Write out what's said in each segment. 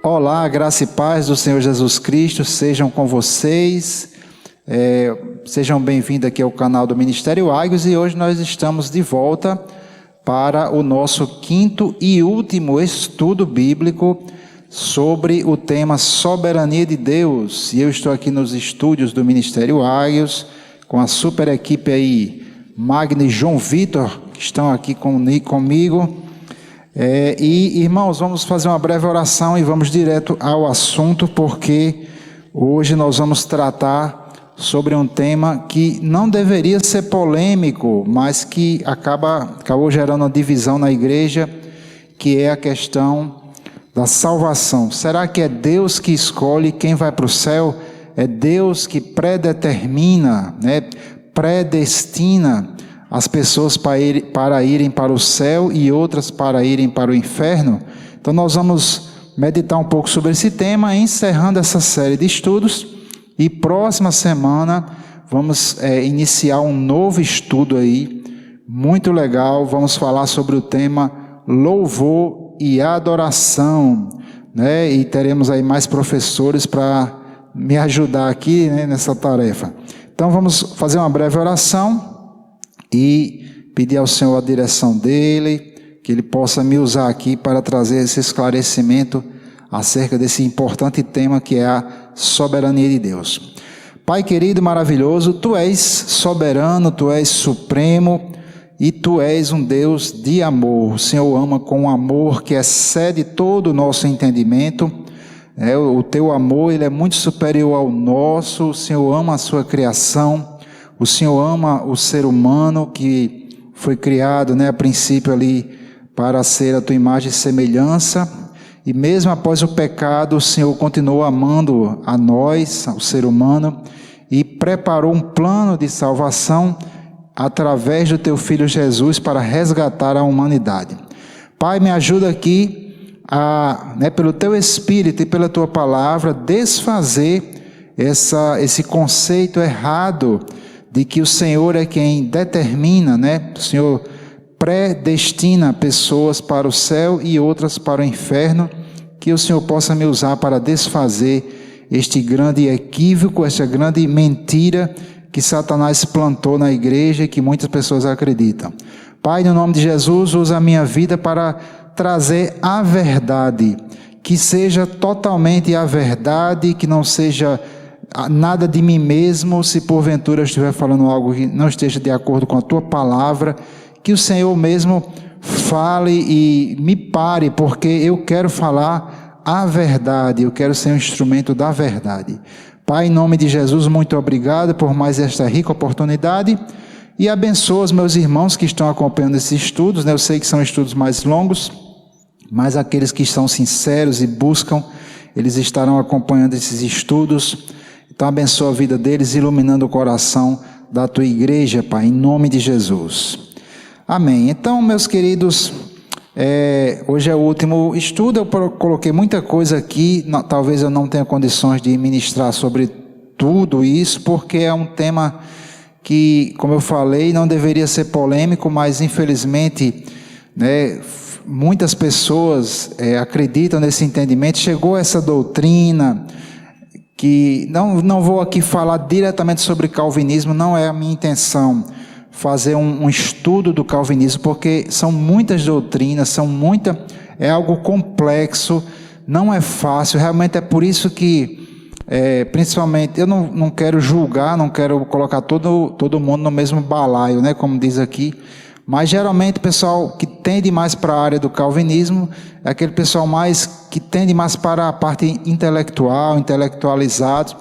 Olá, graça e paz do Senhor Jesus Cristo sejam com vocês. Sejam bem-vindos aqui ao canal do Ministério Águios e hoje nós estamos de volta para o nosso quinto e último estudo bíblico sobre o tema Soberania de Deus. E eu estou aqui nos estúdios do Ministério Águios com a super equipe aí, Magno e João Vitor, que estão aqui comigo. Irmãos, vamos fazer uma breve oração e vamos direto ao assunto, porque hoje nós vamos tratar sobre um tema que não deveria ser polêmico, mas que acabou gerando uma divisão na igreja, que é a questão da salvação. Será que é Deus que escolhe quem vai para o céu? É Deus que predetermina, predestina as pessoas para irem para o céu e outras para irem para o inferno? Então nós vamos meditar um pouco sobre esse tema, encerrando essa série de estudos, e próxima semana vamos iniciar um novo estudo aí, muito legal. Vamos falar sobre o tema louvor e adoração, e teremos aí mais professores para me ajudar aqui, nessa tarefa. Então vamos fazer uma breve oração e pedir ao Senhor a direção dele, que ele possa me usar aqui para trazer esse esclarecimento acerca desse importante tema que é a soberania de Deus. Pai querido, maravilhoso, Tu és soberano, Tu és supremo e Tu és um Deus de amor. O Senhor ama com um amor que excede todo o nosso entendimento. O Teu amor, ele é muito superior ao nosso. O Senhor ama a Sua criação. O Senhor ama o ser humano que foi criado, a princípio ali para ser a Tua imagem e semelhança, e mesmo após o pecado, o Senhor continuou amando a nós, ao ser humano, e preparou um plano de salvação através do Teu Filho Jesus para resgatar a humanidade. Pai, me ajuda aqui a, pelo Teu Espírito e pela Tua Palavra, desfazer esse conceito errado de que o Senhor é quem determina, o Senhor predestina pessoas para o céu e outras para o inferno. Que o Senhor possa me usar para desfazer este grande equívoco, esta grande mentira que Satanás plantou na igreja e que muitas pessoas acreditam. Pai, no nome de Jesus, usa a minha vida para trazer a verdade, que seja totalmente a verdade, que não seja nada de mim mesmo. Se porventura eu estiver falando algo que não esteja de acordo com a Tua palavra, que o Senhor mesmo fale e me pare, porque eu quero falar a verdade, eu quero ser um instrumento da verdade. Pai, em nome de Jesus, muito obrigado por mais esta rica oportunidade, e abençoa os meus irmãos que estão acompanhando esses estudos, eu sei que são estudos mais longos, mas aqueles que estão sinceros e buscam, eles estarão acompanhando esses estudos. Então abençoa a vida deles, iluminando o coração da Tua igreja, Pai, em nome de Jesus. Amém. Então, meus queridos, hoje é o último estudo. Eu coloquei muita coisa aqui, talvez eu não tenha condições de ministrar sobre tudo isso, porque é um tema que, como eu falei, não deveria ser polêmico, mas infelizmente, muitas pessoas acreditam nesse entendimento. Chegou essa doutrina que não vou aqui falar diretamente sobre calvinismo, não é a minha intenção fazer um estudo do calvinismo, porque são muitas doutrinas, é algo complexo, não é fácil, realmente é por isso que, principalmente, eu não quero julgar, não quero colocar todo mundo no mesmo balaio, como diz aqui, mas geralmente o pessoal que tende mais para a área do calvinismo é aquele pessoal mais que tende mais para a parte intelectual, intelectualizado,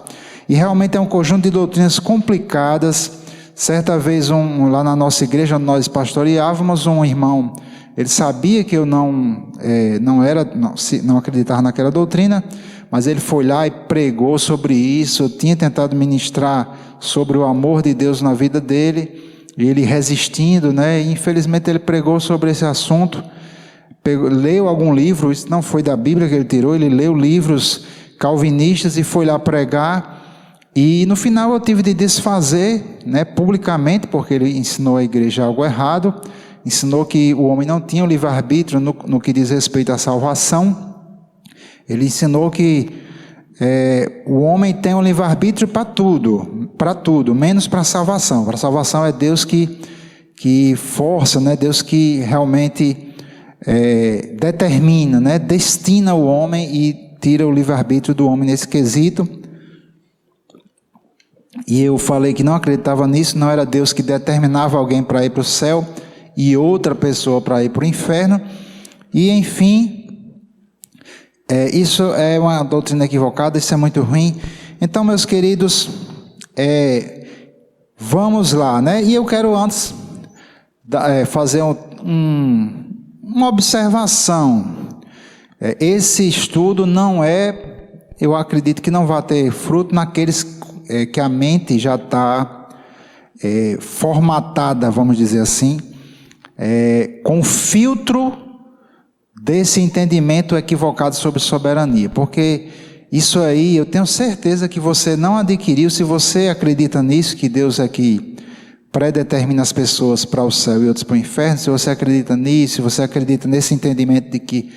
e realmente é um conjunto de doutrinas complicadas. Certa vez, lá na nossa igreja, onde nós pastoreávamos, um irmão, ele sabia que eu não acreditava naquela doutrina, mas ele foi lá e pregou sobre isso. Eu tinha tentado ministrar sobre o amor de Deus na vida dele, e ele resistindo, e infelizmente ele pregou sobre esse assunto, leu algum livro, isso não foi da Bíblia que ele tirou, ele leu livros calvinistas e foi lá pregar. E no final eu tive de desfazer, publicamente, porque ele ensinou à igreja algo errado, ensinou que o homem não tinha o livre-arbítrio no que diz respeito à salvação. Ele ensinou que o homem tem um livre-arbítrio para tudo, menos para a salvação. Para a salvação é Deus que força, né? Deus que realmente determina, né? Destina o homem e tira o livre-arbítrio do homem nesse quesito. E eu falei que não acreditava nisso, não era Deus que determinava alguém para ir para o céu e outra pessoa para ir para o inferno. E enfim, isso é uma doutrina equivocada, isso é muito ruim. Então, meus queridos, vamos lá, né? E eu quero antes fazer uma observação. Esse estudo não eu acredito que não vai ter fruto naqueles que a mente já está formatada, vamos dizer assim, com filtro desse entendimento equivocado sobre soberania, porque isso aí eu tenho certeza que você não adquiriu. Se você acredita nisso, que Deus é que predetermina as pessoas para o céu e outros para o inferno, se você acredita nisso, se você acredita nesse entendimento de que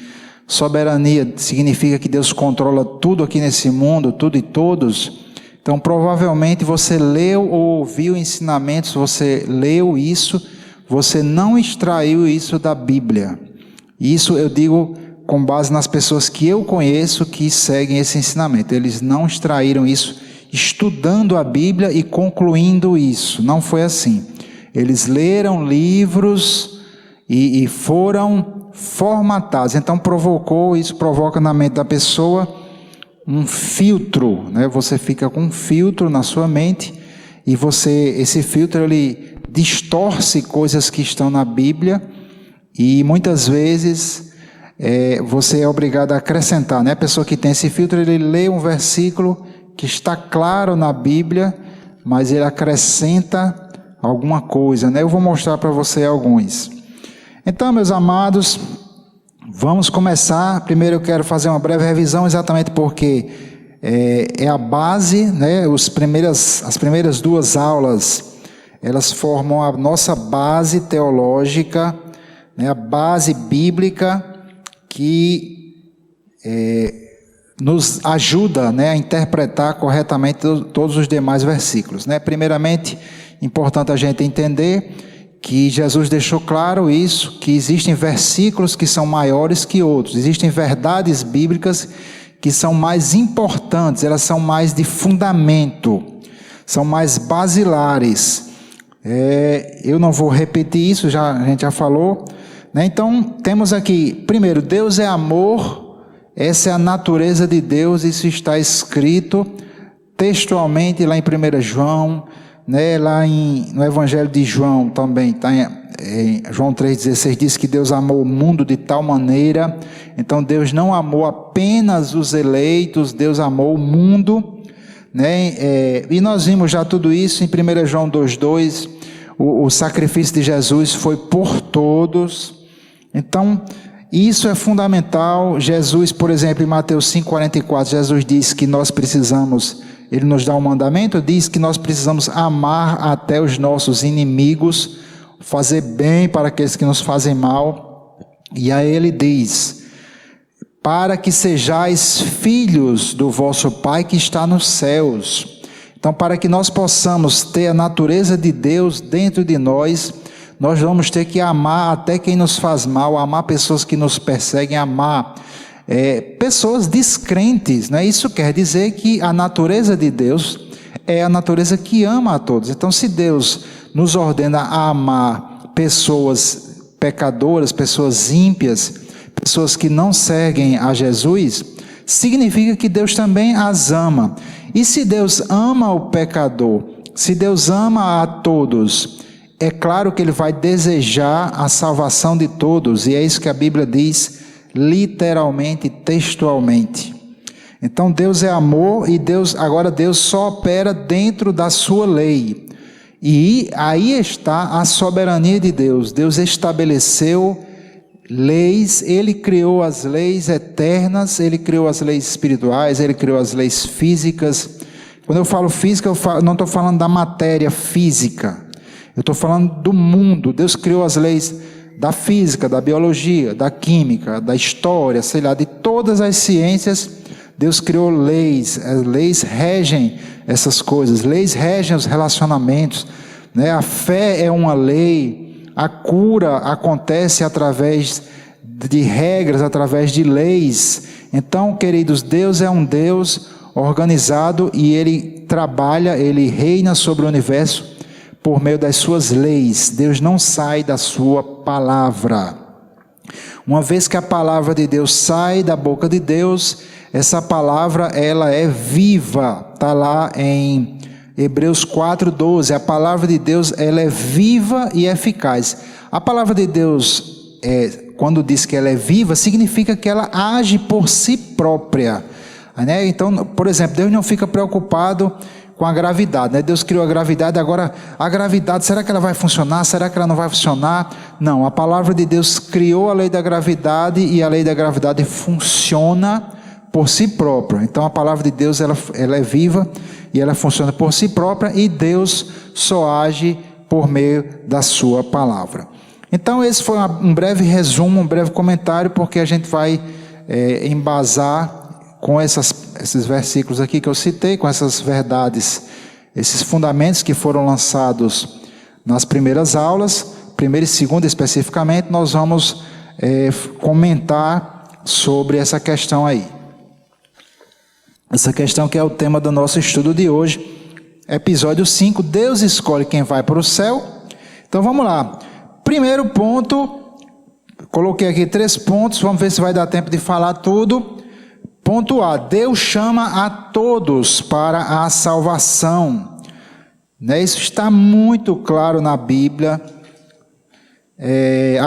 soberania significa que Deus controla tudo aqui nesse mundo, tudo e todos, então provavelmente você leu ou ouviu ensinamentos, você leu isso, você não extraiu isso da Bíblia. Isso eu digo com base nas pessoas que eu conheço que seguem esse ensinamento. Eles não extraíram isso estudando a Bíblia e concluindo isso. Não foi assim. Eles leram livros e foram formatados. Então isso provoca na mente da pessoa um filtro, né? Você fica com um filtro na sua mente e esse filtro ele distorce coisas que estão na Bíblia e muitas vezes você é obrigado a acrescentar, né? A pessoa que tem esse filtro, ele lê um versículo que está claro na Bíblia, mas ele acrescenta alguma coisa, né? Eu vou mostrar para você alguns. Então, meus amados, vamos começar. Primeiro eu quero fazer uma breve revisão, exatamente porque é a base, né? As primeiras duas aulas, elas formam a nossa base teológica, né? A base bíblica que nos ajuda, né, a interpretar corretamente todos os demais versículos, né? Primeiramente, importante a gente entender que Jesus deixou claro isso, que existem versículos que são maiores que outros, existem verdades bíblicas que são mais importantes, elas são mais de fundamento, são mais basilares. Eu não vou repetir isso, a gente já falou, né? Então, temos aqui, primeiro, Deus é amor, essa é a natureza de Deus, isso está escrito textualmente lá em 1 João, né? Lá no Evangelho de João também, tá em João 3,16 diz que Deus amou o mundo de tal maneira. Então Deus não amou apenas os eleitos, Deus amou o mundo, né? E nós vimos já tudo isso em 1 João 2,2, o sacrifício de Jesus foi por todos. Então isso é fundamental. Jesus, por exemplo, em Mateus 5,44, Jesus diz que nós precisamos, ele nos dá um mandamento, diz que nós precisamos amar até os nossos inimigos, fazer bem para aqueles que nos fazem mal. E aí ele diz, para que sejais filhos do vosso Pai que está nos céus. Então, para que nós possamos ter a natureza de Deus dentro de nós vamos ter que amar até quem nos faz mal, amar pessoas que nos perseguem, amar pessoas descrentes, né? Isso quer dizer que a natureza de Deus é a natureza que ama a todos. Então, se Deus nos ordena a amar pessoas pecadoras, pessoas ímpias, pessoas que não seguem a Jesus, significa que Deus também as ama. E se Deus ama o pecador, se Deus ama a todos, é claro que Ele vai desejar a salvação de todos, e é isso que a Bíblia diz literalmente, textualmente. Então Deus é amor e agora Deus só opera dentro da sua lei. E aí está a soberania de Deus. Deus estabeleceu leis, Ele criou as leis eternas, Ele criou as leis espirituais, Ele criou as leis físicas. Quando eu falo física, eu não estou falando da matéria física. Eu estou falando do mundo. Deus criou as leis da física, da biologia, da química, da história, sei lá, de todas as ciências. Deus criou leis, as leis regem essas coisas, leis regem os relacionamentos, né? A fé é uma lei, a cura acontece através de regras, através de leis. Então, queridos, Deus é um Deus organizado e Ele trabalha, Ele reina sobre o universo por meio das suas leis. Deus não sai da sua palavra. Uma vez que a palavra de Deus sai da boca de Deus, essa palavra ela é viva. Está lá em Hebreus 4:12. A palavra de Deus ela é viva e eficaz. A palavra de Deus, quando diz que ela é viva, significa que ela age por si própria, né? Então, por exemplo, Deus não fica preocupado com a gravidade, né? Deus criou a gravidade, agora a gravidade, será que ela vai funcionar? Será que ela não vai funcionar? Não, a palavra de Deus criou a lei da gravidade e a lei da gravidade funciona por si própria. Então a palavra de Deus ela é viva e ela funciona por si própria, e Deus só age por meio da sua palavra. Então esse foi um breve resumo, um breve comentário, porque a gente vai embasar com esses versículos aqui que eu citei, com essas verdades, esses fundamentos que foram lançados nas primeiras aulas, primeira e segunda especificamente. Nós vamos comentar sobre essa questão aí. Essa questão que é o tema do nosso estudo de hoje, episódio 5, Deus escolhe quem vai para o céu. Então vamos lá. Primeiro ponto, coloquei aqui 3 pontos, vamos ver se vai dar tempo de falar tudo. Ponto A, Deus chama a todos para a salvação, né? Isso está muito claro na Bíblia,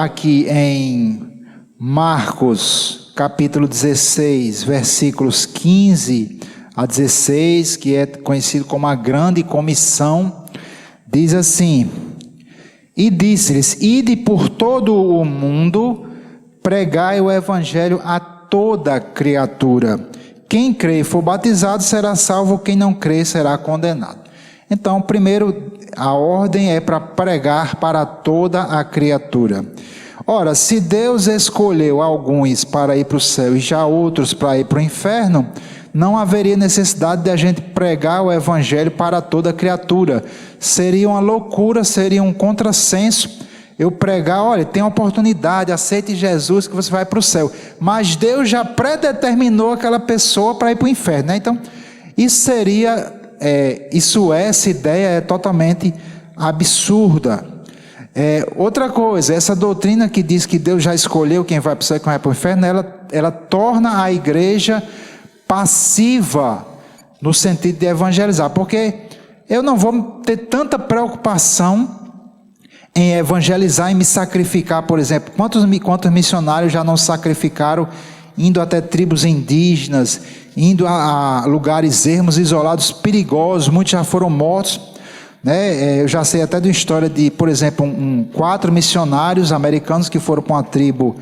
aqui em Marcos, capítulo 16, versículos 15 a 16, que é conhecido como a grande comissão, diz assim: e disse-lhes, ide por todo o mundo, pregai o evangelho a toda criatura. Quem crê e for batizado será salvo, quem não crê será condenado. Então, primeiro, a ordem é para pregar para toda a criatura. Ora, se Deus escolheu alguns para ir para o céu e já outros para ir para o inferno, não haveria necessidade de a gente pregar o evangelho para toda criatura. Seria uma loucura, seria um contrassenso eu pregar, olha, tem oportunidade, aceite Jesus que você vai para o céu. Mas Deus já predeterminou aquela pessoa para ir para o inferno, né? Então, essa ideia é totalmente absurda. Outra coisa, essa doutrina que diz que Deus já escolheu quem vai para o céu e quem vai para o inferno, ela torna a igreja passiva no sentido de evangelizar, porque eu não vou ter tanta preocupação em evangelizar, em me sacrificar, por exemplo. Quantos missionários já não sacrificaram, indo até tribos indígenas, indo a lugares ermos, isolados, perigosos, muitos já foram mortos, né? Eu já sei até de uma história de, por exemplo, 4 missionários americanos que foram para uma tribo,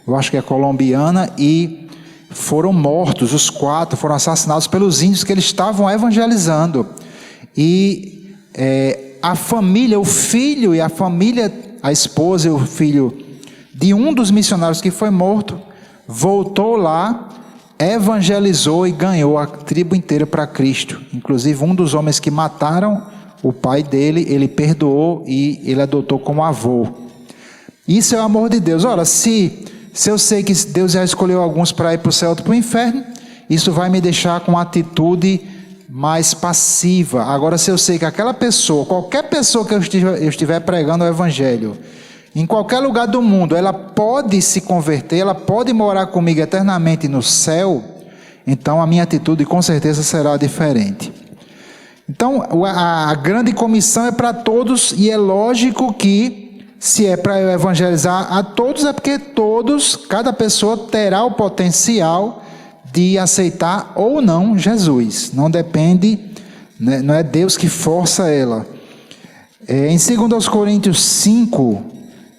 eu acho que é colombiana, e foram mortos, os 4 foram assassinados pelos índios que eles estavam evangelizando. E a família, o filho e a família, a esposa e o filho de um dos missionários que foi morto, voltou lá, evangelizou e ganhou a tribo inteira para Cristo. Inclusive um dos homens que mataram o pai dele, ele perdoou e ele adotou como avô. Isso é o amor de Deus. Ora, se eu sei que Deus já escolheu alguns para ir para o céu e para o inferno, isso vai me deixar com uma atitude mais passiva. Agora, se eu sei que aquela pessoa, qualquer pessoa que eu estiver pregando o evangelho, em qualquer lugar do mundo, ela pode se converter, ela pode morar comigo eternamente no céu, então a minha atitude com certeza será diferente. Então, a grande comissão é para todos, e é lógico que, se é para eu evangelizar a todos, é porque todos, cada pessoa terá o potencial de aceitar ou não Jesus. Não depende, né, não é Deus que força ela. Em 2 Coríntios 5,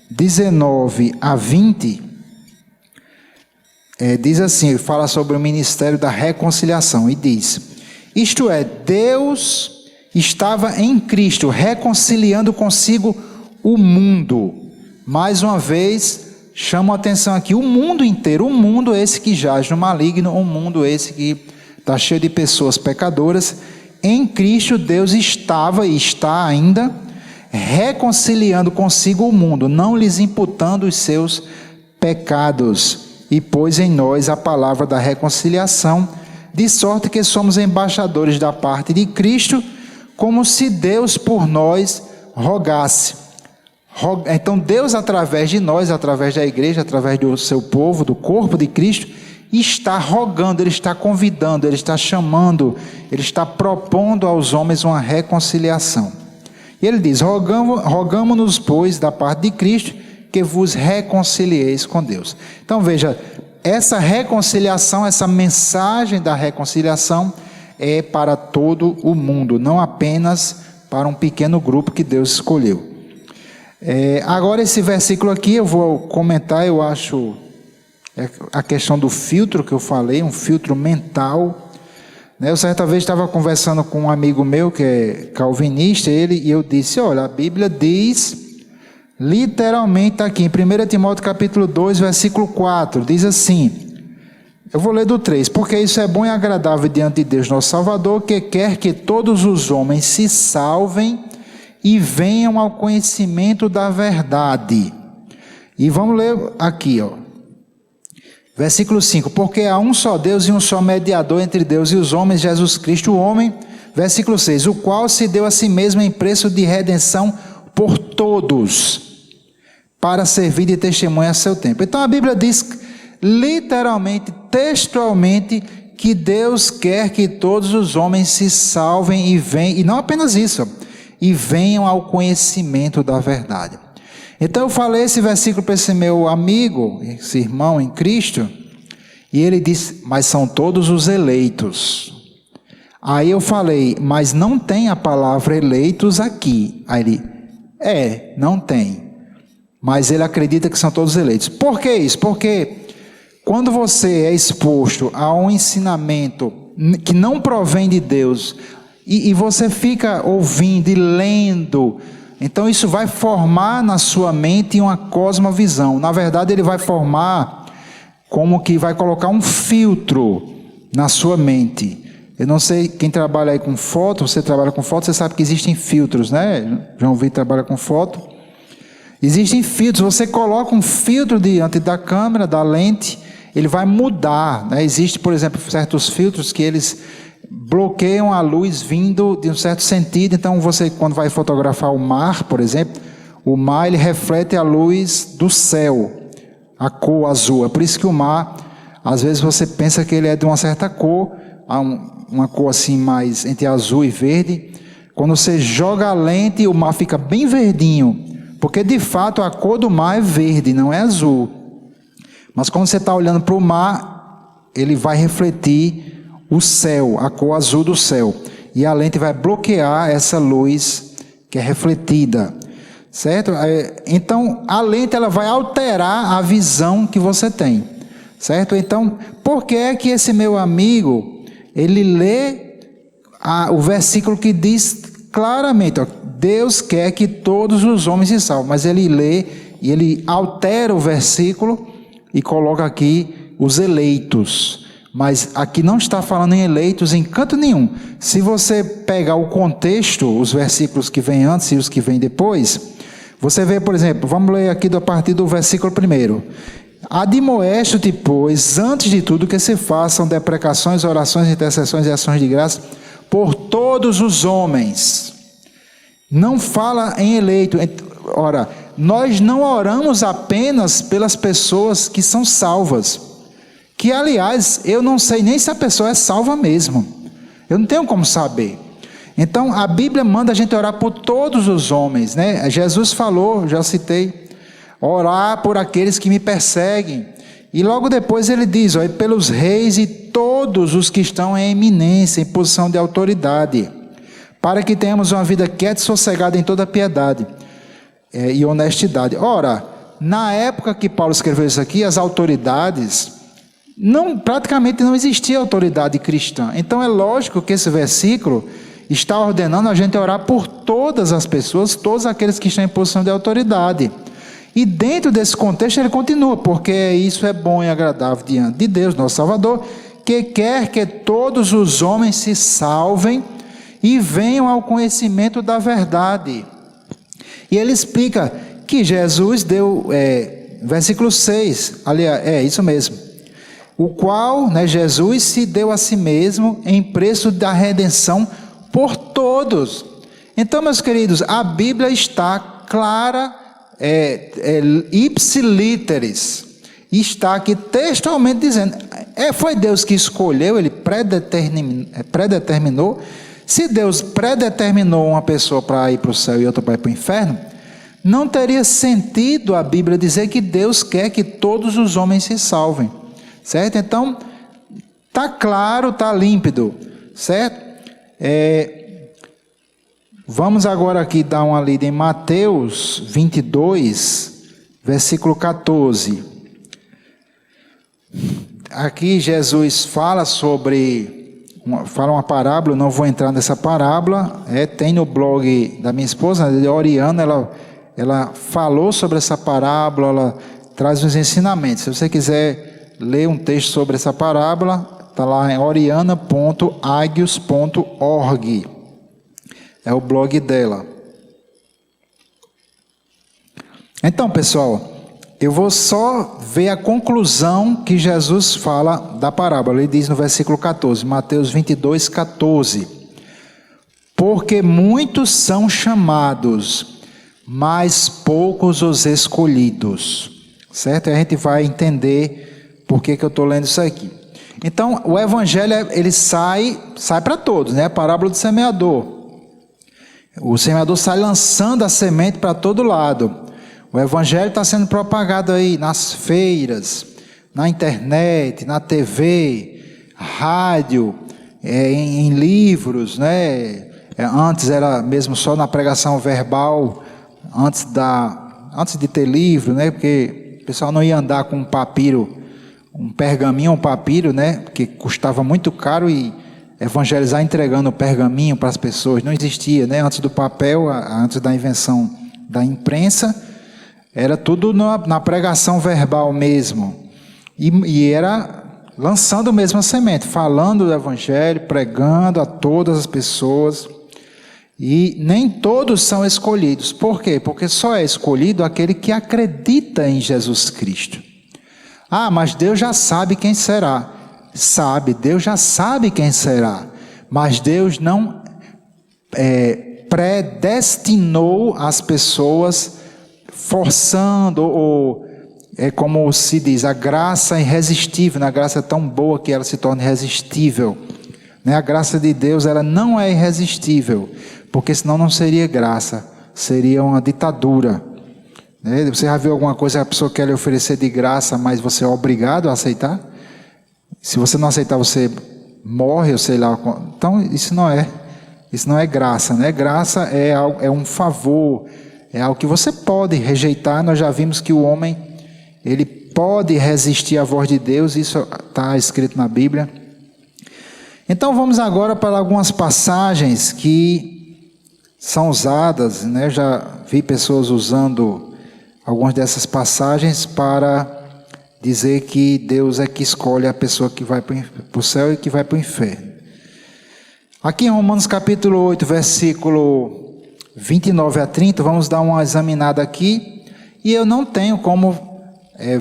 19 a 20, diz assim, fala sobre o ministério da reconciliação, e diz: isto é, Deus estava em Cristo, reconciliando consigo o mundo, Mais uma vez, chamo a atenção aqui, o mundo inteiro, o mundo esse que jaz no maligno, o mundo esse que está cheio de pessoas pecadoras, em Cristo Deus estava e está ainda reconciliando consigo o mundo, não lhes imputando os seus pecados, e pôs em nós a palavra da reconciliação, de sorte que somos embaixadores da parte de Cristo, como se Deus por nós rogasse. Então Deus, através de nós, através da igreja, através do seu povo, do corpo de Cristo, está rogando, Ele está convidando, Ele está chamando, Ele está propondo aos homens uma reconciliação. E Ele diz: rogamo-nos, pois, da parte de Cristo, que vos reconcilieis com Deus. Então veja, essa reconciliação, essa mensagem da reconciliação é para todo o mundo, não apenas para um pequeno grupo que Deus escolheu. Agora esse versículo aqui eu vou comentar, eu acho, a questão do filtro que eu falei, um filtro mental. Eu certa vez estava conversando com um amigo meu que é calvinista, e eu disse: olha, a Bíblia diz, literalmente aqui em 1 Timóteo capítulo 2, versículo 4, diz assim, eu vou ler do 3, porque isso é bom e agradável diante de Deus nosso Salvador, que quer que todos os homens se salvem e venham ao conhecimento da verdade. E vamos ler aqui, versículo 5, porque há um só Deus e um só mediador entre Deus e os homens, Jesus Cristo o homem. Versículo 6, o qual se deu a si mesmo em preço de redenção por todos, para servir de testemunha a seu tempo. Então a Bíblia diz literalmente, textualmente, que Deus quer que todos os homens se salvem e venham, e não apenas isso, e venham ao conhecimento da verdade. Então eu falei esse versículo para esse meu amigo, esse irmão em Cristo, e ele disse: mas são todos os eleitos. Aí eu falei: mas não tem a palavra eleitos aqui. Aí ele: não tem, mas ele acredita que são todos eleitos. Por que isso? Porque quando você é exposto a um ensinamento que não provém de Deus, e você fica ouvindo e lendo, então isso vai formar na sua mente uma cosmovisão. Na verdade, ele vai formar como que vai colocar um filtro na sua mente. Eu não sei, quem trabalha aí com foto, você trabalha com foto, você sabe que existem filtros, né? João Vitor trabalha com foto. Existem filtros, você coloca um filtro diante da câmera, da lente, ele vai mudar, né? Existe, por exemplo, certos filtros que eles bloqueiam a luz vindo de um certo sentido. Então você, quando vai fotografar o mar, por exemplo, o mar ele reflete a luz do céu, a cor azul. É por isso que o mar, às vezes você pensa que ele é de uma certa cor, uma cor assim mais entre azul e verde. Quando você joga a lente, o mar fica bem verdinho, porque de fato a cor do mar é verde, não é azul. Mas quando você está olhando para o mar, ele vai refletir o céu, a cor azul do céu, e a lente vai bloquear essa luz que é refletida, certo? Então a lente ela vai alterar a visão que você tem, certo? Então, por que é que esse meu amigo ele lê o versículo que diz claramente, Deus quer que todos os homens se salvem, mas ele lê e ele altera o versículo e coloca aqui os eleitos. Mas aqui não está falando em eleitos em canto nenhum. Se você pegar o contexto, os versículos que vêm antes e os que vêm depois, você vê, por exemplo, vamos ler aqui a partir do versículo 1. Admoesto-te, pois, antes de tudo que se façam deprecações, orações, intercessões e ações de graça por todos os homens. Não fala em eleito. Ora, nós não oramos apenas pelas pessoas que são salvas, que aliás, eu não sei nem se a pessoa é salva mesmo, eu não tenho como saber. Então a Bíblia manda a gente orar por todos os homens, né? Jesus falou, já citei, orar por aqueles que me perseguem, e logo depois ele diz, pelos reis e todos os que estão em eminência, em posição de autoridade, para que tenhamos uma vida quieta e sossegada em toda piedade e honestidade. Ora, na época que Paulo escreveu isso aqui, as autoridades, praticamente não existia autoridade cristã. Então é lógico que esse versículo está ordenando a gente orar por todas as pessoas, todos aqueles que estão em posição de autoridade. E dentro desse contexto ele continua, porque isso é bom e agradável diante de Deus, nosso Salvador, que quer que todos os homens se salvem e venham ao conhecimento da verdade. E ele explica que Jesus deu, versículo 6, aliás, isso mesmo, o qual, Jesus se deu a si mesmo em preço da redenção por todos. Então, meus queridos, a Bíblia está clara, ipsiliteris, está aqui textualmente dizendo, foi Deus que escolheu, ele predeterminou. Se Deus predeterminou uma pessoa para ir para o céu e outra para ir para o inferno, não teria sentido a Bíblia dizer que Deus quer que todos os homens se salvem, certo? Então, está claro, está límpido, certo? Vamos agora aqui dar uma lida em Mateus 22, versículo 14. Aqui Jesus fala uma parábola, não vou entrar nessa parábola, tem no blog da minha esposa, Oriana, ela falou sobre essa parábola, ela traz uns ensinamentos. Se você quiser ler um texto sobre essa parábola, está lá em oriana.agios.org, é o blog dela. Então, pessoal, eu vou só ver a conclusão que Jesus fala da parábola. Ele diz no versículo 14, Mateus 22, 14. Porque muitos são chamados, mas poucos os escolhidos. Certo? E a gente vai entender por que eu estou lendo isso aqui. Então, o evangelho, ele sai para todos, A parábola do semeador. O semeador sai lançando a semente para todo lado. O evangelho está sendo propagado aí nas feiras, na internet, na TV, rádio, em livros, Antes era mesmo só na pregação verbal, antes de ter livro, Porque o pessoal não ia andar com um papiro, um pergaminho, um papiro, Porque custava muito caro e evangelizar entregando o pergaminho para as pessoas não existia, Antes do papel, antes da invenção da imprensa, era tudo na pregação verbal mesmo. E era lançando mesmo a semente, falando do evangelho, pregando a todas as pessoas. E nem todos são escolhidos. Por quê? Porque só é escolhido aquele que acredita em Jesus Cristo. Mas Deus já sabe quem será. Deus já sabe quem será. Mas Deus não predestinou as pessoas forçando, ou como se diz, a graça é irresistível, a graça é tão boa que ela se torna irresistível. A graça de Deus, ela não é irresistível, porque senão não seria graça, seria uma ditadura. Você já viu alguma coisa que a pessoa quer lhe oferecer de graça, mas você é obrigado a aceitar? Se você não aceitar, você morre, ou sei lá. Então, isso não é graça, Graça é um favor, é algo que você pode rejeitar. Nós já vimos que o homem, ele pode resistir à voz de Deus, isso está escrito na Bíblia. Então vamos agora para algumas passagens que são usadas, Já vi pessoas usando algumas dessas passagens para dizer que Deus é que escolhe a pessoa que vai para o céu e que vai para o inferno. Aqui em Romanos capítulo 8, versículo 29 a 30, vamos dar uma examinada aqui, e eu não tenho como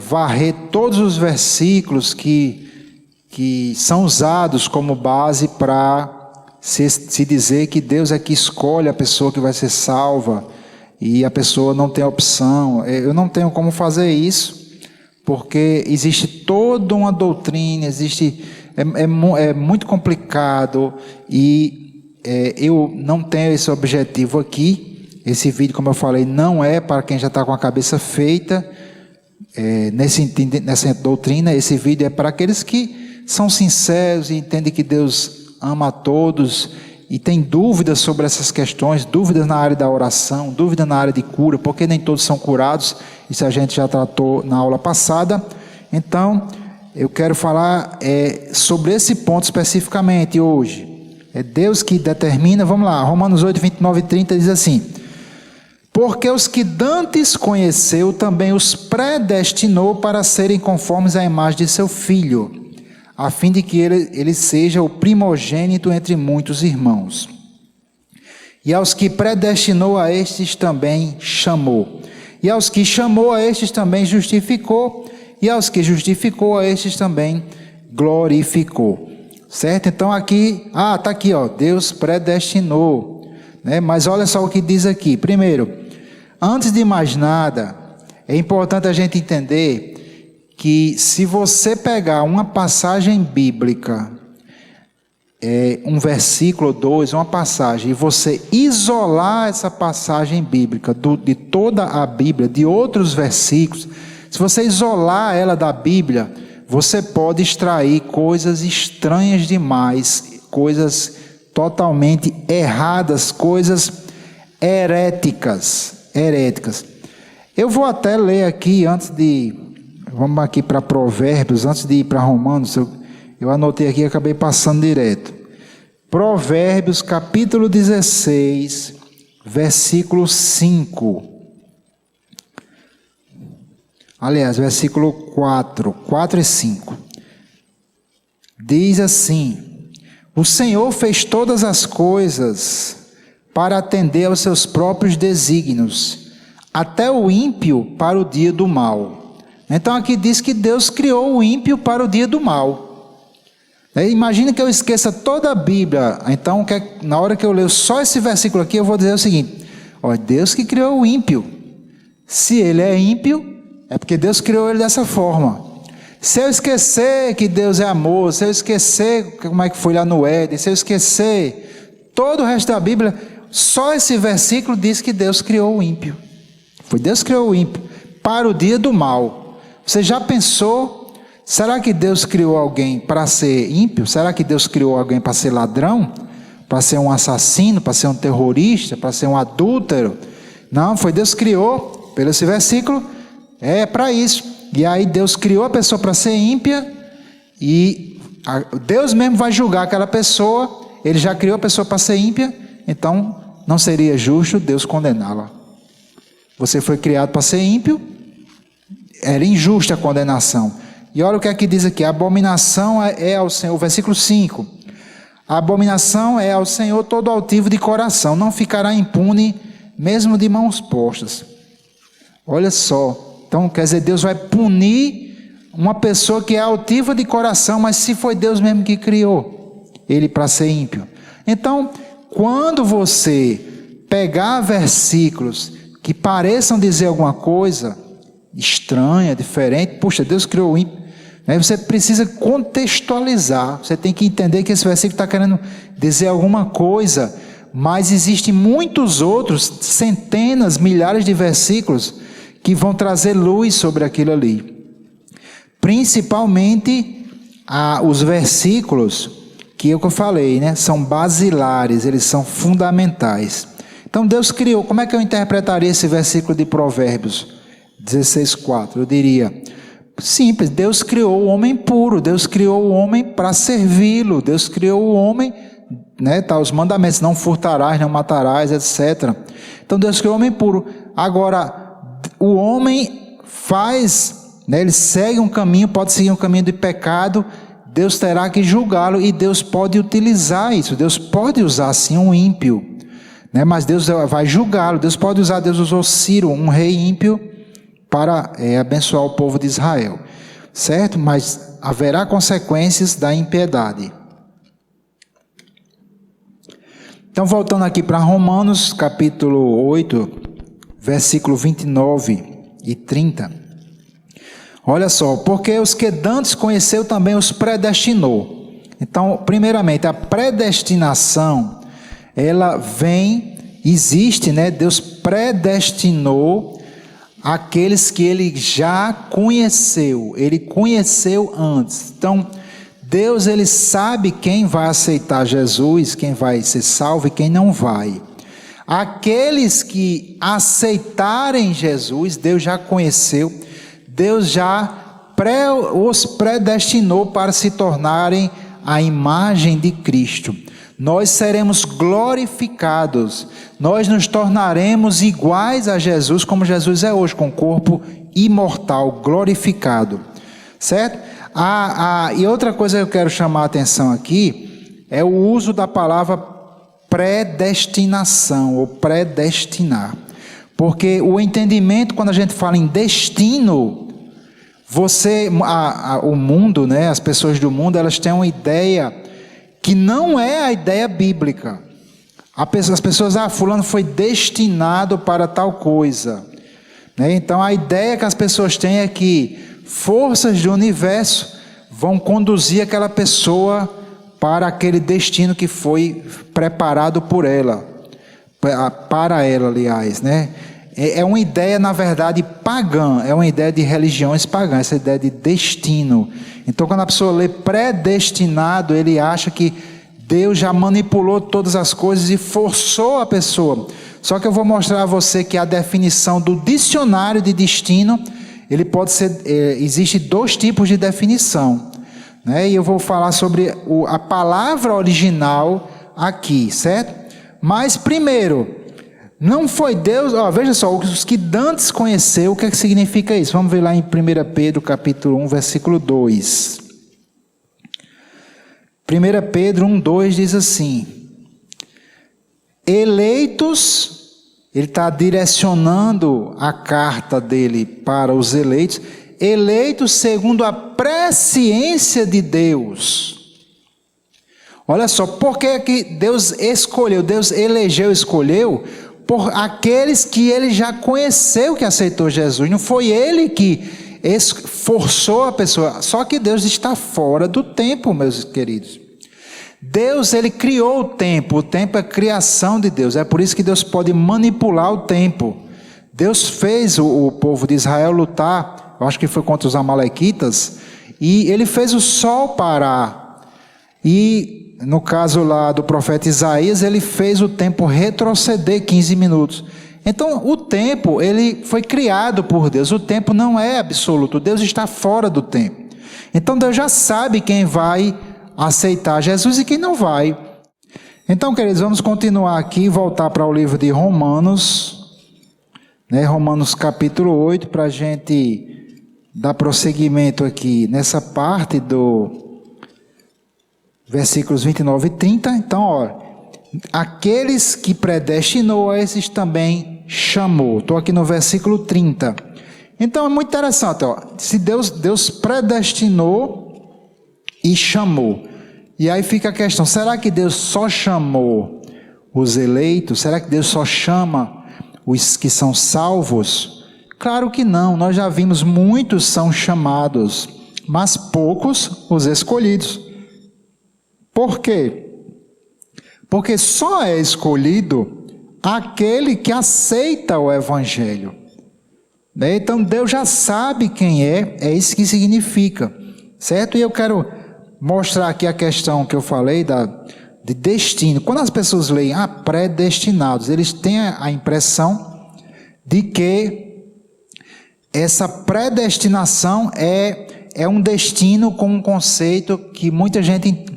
varrer todos os versículos que são usados como base para se dizer que Deus é que escolhe a pessoa que vai ser salva, e a pessoa não tem opção. Eu não tenho como fazer isso, porque existe toda uma doutrina, é muito complicado, e eu não tenho esse objetivo aqui. Esse vídeo, como eu falei, não é para quem já está com a cabeça feita nessa doutrina. Esse vídeo é para aqueles que são sinceros e entendem que Deus ama a todos e tem dúvidas sobre essas questões, dúvidas na área da oração, dúvidas na área de cura, porque nem todos são curados. Isso a gente já tratou na aula passada. Então, eu quero falar sobre esse ponto especificamente hoje. É Deus que determina. Vamos lá, Romanos 8, 29 e 30 diz assim: Porque os que dantes conheceu, também os predestinou para serem conformes à imagem de seu Filho, a fim de que ele seja o primogênito entre muitos irmãos. E aos que predestinou, a estes também chamou. E aos que chamou, a estes também justificou. E aos que justificou, a estes também glorificou. Certo? Então aqui, está aqui, Deus predestinou. Né? Mas olha só o que diz aqui. Primeiro, antes de mais nada, é importante a gente entender que se você pegar uma passagem bíblica, um versículo ou dois, uma passagem, e você isolar essa passagem bíblica de toda a Bíblia, de outros versículos, se você isolar ela da Bíblia, você pode extrair coisas estranhas demais, coisas totalmente erradas, coisas heréticas. Eu vou até ler aqui vamos aqui para Provérbios, antes de ir para Romanos, eu anotei aqui e acabei passando direto. Provérbios capítulo 16, versículo 5. Aliás, versículo 4 e 5. Diz assim: o Senhor fez todas as coisas para atender aos seus próprios desígnios, até o ímpio para o dia do mal. Então aqui diz que Deus criou o ímpio para o dia do mal. Imagina que eu esqueça toda a Bíblia. Então na hora que eu leio só esse versículo aqui, eu vou dizer o seguinte: Deus que criou o ímpio. Se ele é ímpio, é porque Deus criou ele dessa forma. Se eu esquecer que Deus é amor, se eu esquecer como é que foi lá no Éden, se eu esquecer todo o resto da Bíblia, só esse versículo diz que Deus criou o ímpio. Foi Deus que criou o ímpio para o dia do mal. Você já pensou, será que Deus criou alguém para ser ímpio? Será que Deus criou alguém para ser ladrão? Para ser um assassino? Para ser um terrorista? Para ser um adúltero? Não, foi Deus que criou, pelo esse versículo, para isso. E aí Deus criou a pessoa para ser ímpia, e Deus mesmo vai julgar aquela pessoa. Ele já criou a pessoa para ser ímpia, então não seria justo Deus condená-la. Você foi criado para ser ímpio, era injusta a condenação. E olha o que aqui diz aqui: a abominação é ao Senhor, versículo 5. A abominação é ao Senhor todo altivo de coração, não ficará impune, mesmo de mãos postas. Olha só, então quer dizer, Deus vai punir uma pessoa que é altiva de coração, mas se foi Deus mesmo que criou ele para ser ímpio. Então, quando você pegar versículos que pareçam dizer alguma coisa estranha, diferente, puxa, Deus criou o ímpio, você precisa contextualizar, você tem que entender que esse versículo está querendo dizer alguma coisa, mas existem muitos outros, centenas, milhares de versículos que vão trazer luz sobre aquilo ali. Principalmente os versículos que eu falei, são basilares, eles são fundamentais. Então Deus criou, como é que eu interpretaria esse versículo de Provérbios 16:4? Eu diria, simples, Deus criou o homem puro, Deus criou o homem para servi-lo, Deus criou o homem, os mandamentos, não furtarás, não matarás, etc. Então Deus criou o homem puro. Agora, o homem ele segue um caminho, pode seguir um caminho de pecado, Deus terá que julgá-lo, e Deus pode utilizar isso, Deus pode usar sim um ímpio, mas Deus vai julgá-lo. Deus usou Ciro, um rei ímpio, para abençoar o povo de Israel, certo? Mas haverá consequências da impiedade. Então, voltando aqui para Romanos, capítulo 8, versículo 29 e 30. Olha só, porque os que dantes conheceu também os predestinou. Então, primeiramente, a predestinação, ela existe, Deus predestinou aqueles que ele já conheceu, ele conheceu antes. Então, Deus, ele sabe quem vai aceitar Jesus, quem vai ser salvo e quem não vai. Aqueles que aceitarem Jesus, Deus já conheceu, Deus já os predestinou para se tornarem a imagem de Cristo. Nós seremos glorificados, nós nos tornaremos iguais a Jesus, como Jesus é hoje, com corpo imortal, glorificado, certo? E outra coisa que eu quero chamar a atenção aqui, é o uso da palavra predestinação, ou predestinar, porque o entendimento, quando a gente fala em destino, o mundo, né, as pessoas do mundo, elas têm uma ideia que não é a ideia bíblica. As pessoas, fulano foi destinado para tal coisa, né? Então a ideia que as pessoas têm é que forças do universo vão conduzir aquela pessoa para aquele destino que foi preparado por ela, para ela, aliás, né? É uma ideia, na verdade, pagã, é uma ideia de religiões pagãs, essa ideia de destino. Então, quando a pessoa lê predestinado, ele acha que Deus já manipulou todas as coisas e forçou a pessoa. Só que eu vou mostrar a você que a definição do dicionário de destino, ele pode ser, existe 2 tipos de definição, né? E eu vou falar sobre a palavra original aqui, certo? Mas primeiro, não foi Deus, veja só, os que dantes conheceu, o que é que significa isso? Vamos ver lá em 1 Pedro capítulo 1, versículo 2. 1 Pedro 1, 2 diz assim: eleitos, ele está direcionando a carta dele para os eleitos, eleitos segundo a presciência de Deus. Olha só, por que que Deus escolheu, Deus elegeu, escolheu? Por aqueles que ele já conheceu que aceitou Jesus. Não foi ele que forçou a pessoa. Só que Deus está fora do tempo, meus queridos. Deus, ele criou o tempo é a criação de Deus. É por isso que Deus pode manipular o tempo. Deus fez o povo de Israel lutar, eu acho que foi contra os amalequitas, e ele fez o sol parar. E no caso lá do profeta Isaías, ele fez o tempo retroceder 15 minutos. Então, o tempo, ele foi criado por Deus. O tempo não é absoluto. Deus está fora do tempo. Então, Deus já sabe quem vai aceitar Jesus e quem não vai. Então, queridos, vamos continuar aqui e voltar para o livro de Romanos, né? Romanos capítulo 8, para a gente dar prosseguimento aqui nessa parte do versículos 29 e 30, então, aqueles que predestinou, a esses também chamou. Estou aqui no versículo 30. Então, é muito interessante, se Deus predestinou e chamou. E aí fica a questão, será que Deus só chamou os eleitos? Será que Deus só chama os que são salvos? Claro que não, nós já vimos, muitos são chamados, mas poucos os escolhidos. Por quê? Porque só é escolhido aquele que aceita o Evangelho. Então Deus já sabe quem é isso que significa, certo? E eu quero mostrar aqui a questão que eu falei de destino. Quando as pessoas leem predestinados, eles têm a impressão de que essa predestinação é um destino com um conceito que muita gente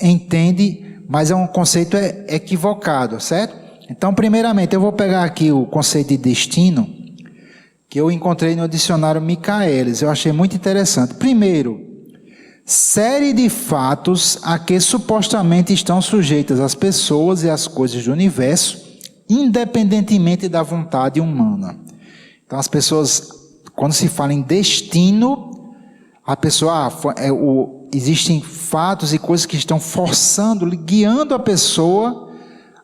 entende, mas é um conceito equivocado, certo? Então, primeiramente, eu vou pegar aqui o conceito de destino, que eu encontrei no dicionário Michaelis, eu achei muito interessante. Primeiro, série de fatos a que supostamente estão sujeitas as pessoas e as coisas do universo, independentemente da vontade humana. Então, as pessoas, quando se fala em destino, a pessoa, existem fatos e coisas que estão forçando, guiando a pessoa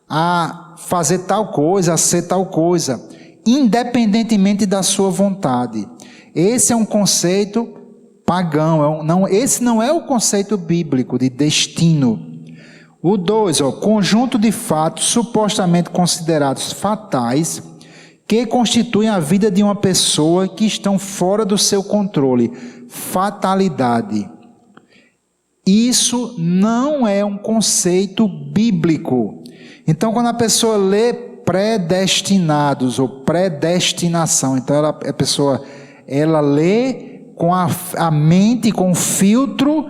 a fazer tal coisa, a ser tal coisa, independentemente da sua vontade. Esse é um conceito pagão, esse não é o conceito bíblico de destino. O 2, conjunto de fatos supostamente considerados fatais, que constituem a vida de uma pessoa que estão fora do seu controle. Fatalidade. Isso não é um conceito bíblico. Então, quando a pessoa lê predestinados ou predestinação, então a pessoa lê com a mente, com o filtro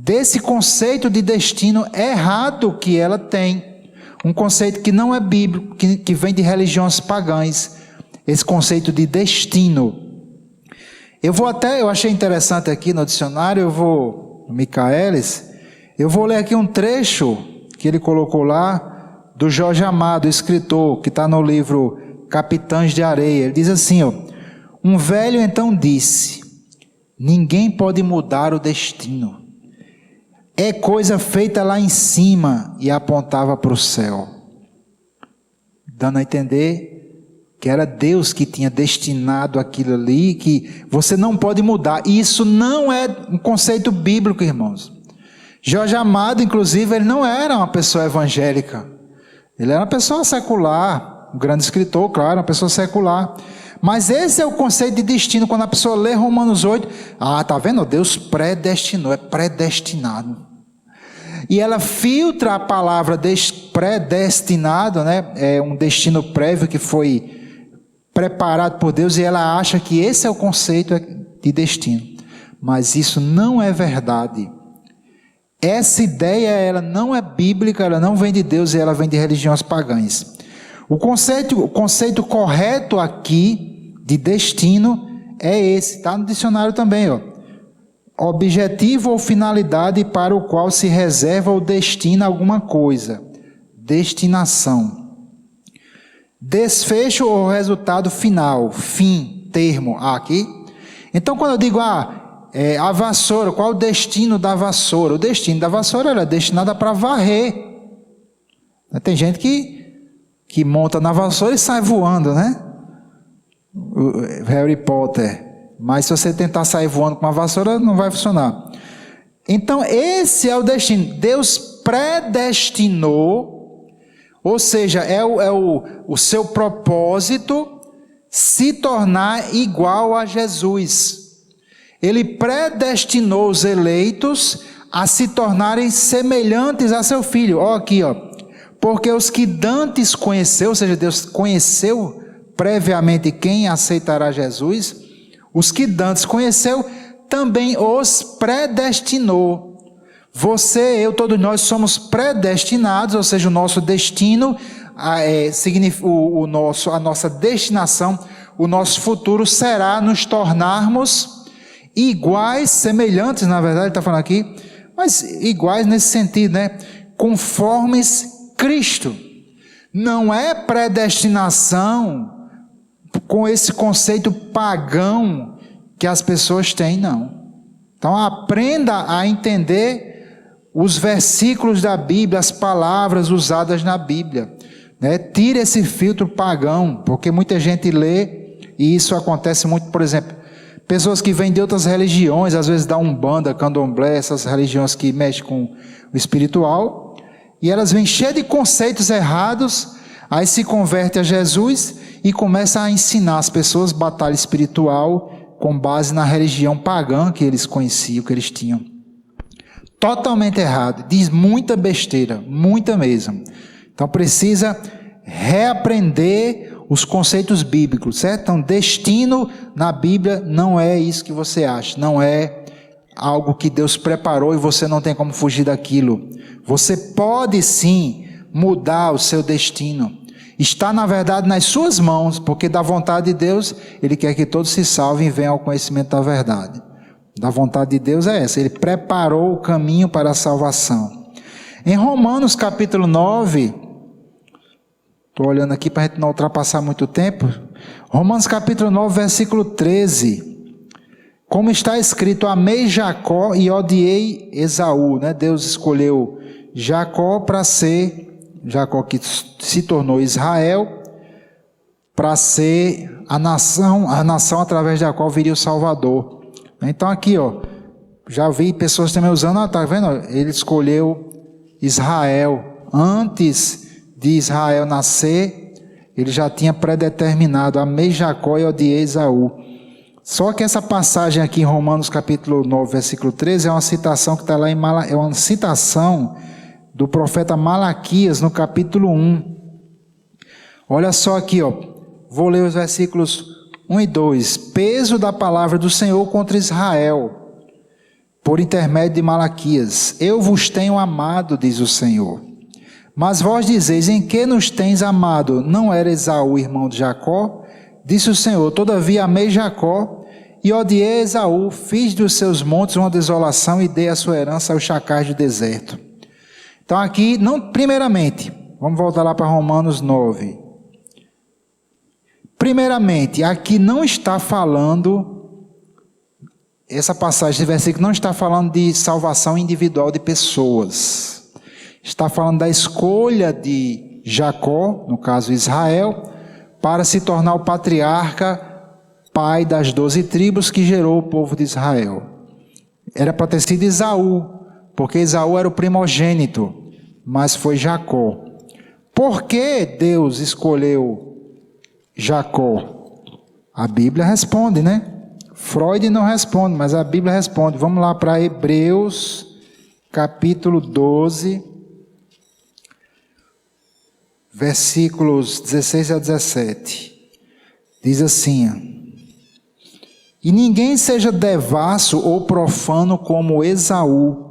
desse conceito de destino errado que ela tem. Um conceito que não é bíblico, que vem de religiões pagãs. Esse conceito de destino. Eu achei interessante aqui no dicionário, no Michaelis, eu vou ler aqui um trecho que ele colocou lá, do Jorge Amado, escritor, que está no livro Capitães de Areia. Ele diz assim, ó: um velho então disse: ninguém pode mudar o destino. É coisa feita lá em cima, e apontava para o céu, dando a entender que era Deus que tinha destinado aquilo ali, que você não pode mudar. E isso não é um conceito bíblico, irmãos. Jorge Amado, inclusive, ele não era uma pessoa evangélica. Ele era uma pessoa secular, um grande escritor, claro, uma pessoa secular. Mas esse é o conceito de destino. Quando a pessoa lê Romanos 8, tá vendo? Deus predestinou, é predestinado. E ela filtra a palavra predestinado, né? É um destino prévio que foi preparado por Deus, e ela acha que esse é o conceito de destino. Mas isso não é verdade. Essa ideia, ela não é bíblica, ela não vem de Deus, e ela vem de religiões pagãs. O conceito correto aqui de destino é esse, está no dicionário também, ó. Objetivo ou finalidade para o qual se reserva ou destina alguma coisa. Destinação. Desfecho ou resultado final. Fim, termo. Aqui. Então, quando eu digo, a vassoura, qual o destino da vassoura? O destino da vassoura era destinada para varrer. Tem gente que monta na vassoura e sai voando, né? O Harry Potter. Mas se você tentar sair voando com uma vassoura, não vai funcionar. Então, esse é o destino. Deus predestinou, ou seja, é o seu propósito se tornar igual a Jesus. Ele predestinou os eleitos a se tornarem semelhantes a seu Filho. Ó, aqui, ó. Porque os que dantes conheceu, ou seja, Deus conheceu previamente quem aceitará Jesus, os que dantes conheceu, também os predestinou. Você, eu, todos nós somos predestinados, ou seja, o nosso destino, a nossa destinação, o nosso futuro será nos tornarmos iguais, semelhantes, na verdade, ele está falando aqui, mas iguais nesse sentido, né? Conformes Cristo. Não é predestinação com esse conceito pagão que as pessoas têm, não. Então aprenda a entender os versículos da Bíblia, as palavras usadas na Bíblia, né? Tire esse filtro pagão, porque muita gente lê, e isso acontece muito, por exemplo, pessoas que vêm de outras religiões, às vezes da Umbanda, Candomblé, essas religiões que mexem com o espiritual, e elas vêm cheias de conceitos errados, aí se converte a Jesus e começa a ensinar as pessoas batalha espiritual com base na religião pagã que eles conheciam, que eles tinham. Totalmente errado, diz muita besteira, muita mesmo. Então precisa reaprender os conceitos bíblicos, certo? Então destino na Bíblia não é isso que você acha, não é algo que Deus preparou e você não tem como fugir daquilo. Você pode sim mudar o seu destino. Está na verdade nas suas mãos, porque da vontade de Deus, Ele quer que todos se salvem e venham ao conhecimento da verdade. Da vontade de Deus é essa, Ele preparou o caminho para a salvação. Em Romanos capítulo 9, estou olhando aqui para a gente não ultrapassar muito tempo, Romanos capítulo 9, versículo 13, como está escrito, amei Jacó e odiei Esaú, né? Deus escolheu Jacó para ser, Jacó que se tornou Israel, para ser a nação através da qual viria o Salvador. Então aqui, ó, já vi pessoas também usando, tá vendo? Ele escolheu Israel. Antes de Israel nascer, ele já tinha predeterminado, amei Jacó e odiei Esaú. Só que essa passagem aqui em Romanos capítulo 9, versículo 13, é uma citação que está lá é uma citação do profeta Malaquias no capítulo 1. Olha só aqui, ó, vou ler os versículos 1 e 2. Peso da palavra do Senhor contra Israel. por intermédio de Malaquias: eu vos tenho amado, diz o Senhor. Mas vós dizeis: em que nos tens amado? Não era Esaú irmão de Jacó? Disse o Senhor: todavia amei Jacó e odiei Esaú, fiz dos seus montes uma desolação e dei a sua herança aos chacais do deserto. Então aqui, primeiramente, vamos voltar lá para Romanos 9. Primeiramente, aqui não está falando, essa passagem de versículo não está falando de salvação individual de pessoas. Está falando da escolha de Jacó, no caso Israel, para se tornar o patriarca, pai das 12 tribos que gerou o povo de Israel. Era para ter sido Esaú, porque Esaú era o primogênito, mas foi Jacó. Por que Deus escolheu Jacó? A Bíblia responde, né? Freud não responde, mas a Bíblia responde. Vamos lá para Hebreus, capítulo 12, versículos 16 a 17. Diz assim: e ninguém seja devasso ou profano como Esaú,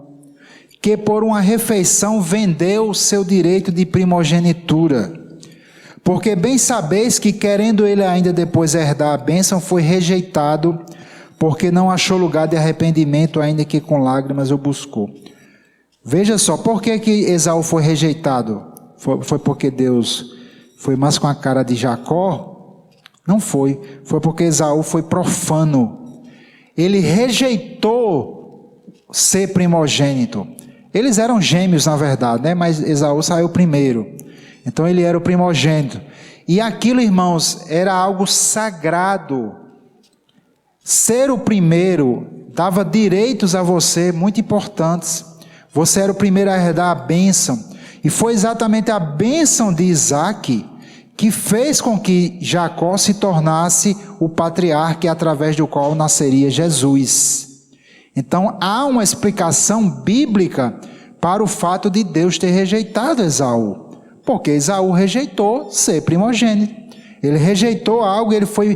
que por uma refeição vendeu o seu direito de primogenitura. Porque bem sabeis que, querendo ele ainda depois herdar a bênção, foi rejeitado, porque não achou lugar de arrependimento, ainda que com lágrimas o buscou. Veja só, por que Esaú foi rejeitado? Foi porque Deus foi mais com a cara de Jacó? Não foi. Foi porque Esaú foi profano. Ele rejeitou ser primogênito. Eles eram gêmeos, na verdade, né? Mas Esaú saiu primeiro. Então ele era o primogênito. E aquilo, irmãos, era algo sagrado. Ser o primeiro dava direitos a você muito importantes. Você era o primeiro a herdar a bênção. E foi exatamente a bênção de Isaac que fez com que Jacó se tornasse o patriarca através do qual nasceria Jesus. Então há uma explicação bíblica para o fato de Deus ter rejeitado Esaú. Porque Esaú rejeitou ser primogênito. Ele rejeitou algo, ele foi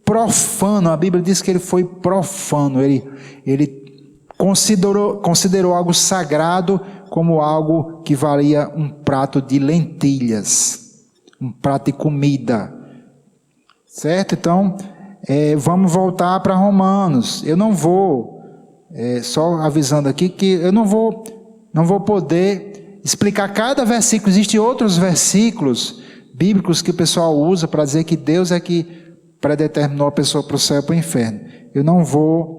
profano. A Bíblia diz que ele foi profano. Ele considerou algo sagrado como algo que valia um prato de lentilhas, um prato de comida, certo? Então, vamos voltar para Romanos. Eu não vou, só avisando aqui que eu não vou poder explicar cada versículo. Existem outros versículos bíblicos que o pessoal usa para dizer que Deus é que predeterminou a pessoa para o céu e para o inferno. Eu não vou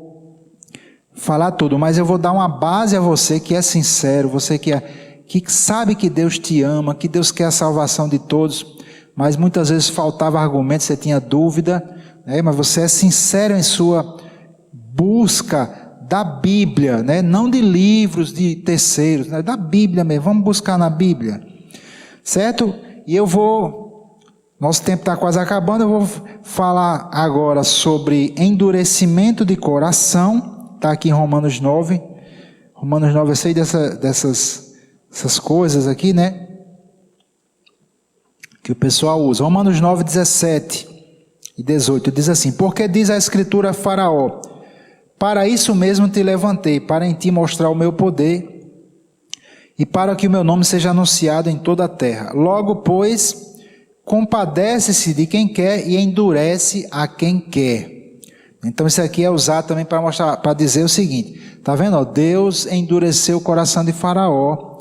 falar tudo, mas eu vou dar uma base a você que é sincero, você que sabe que Deus te ama, que Deus quer a salvação de todos, mas muitas vezes faltava argumento, você tinha dúvida, né? Mas você é sincero em sua busca da Bíblia, né? Não de livros de terceiros, né? Da Bíblia mesmo. Vamos buscar na Bíblia, certo? E nosso tempo está quase acabando. Eu vou falar agora sobre endurecimento de coração. Está aqui em Romanos 9. Romanos 9 é cheio dessas coisas aqui, né? Que o pessoal usa. Romanos 9, 17 e 18 diz assim: porque diz a Escritura a Faraó: para isso mesmo te levantei, para em ti mostrar o meu poder, e para que o meu nome seja anunciado em toda a terra. Logo, pois, compadece-se de quem quer e endurece a quem quer. Então isso aqui é usado também para mostrar, para dizer o seguinte: está vendo? Deus endureceu o coração de Faraó.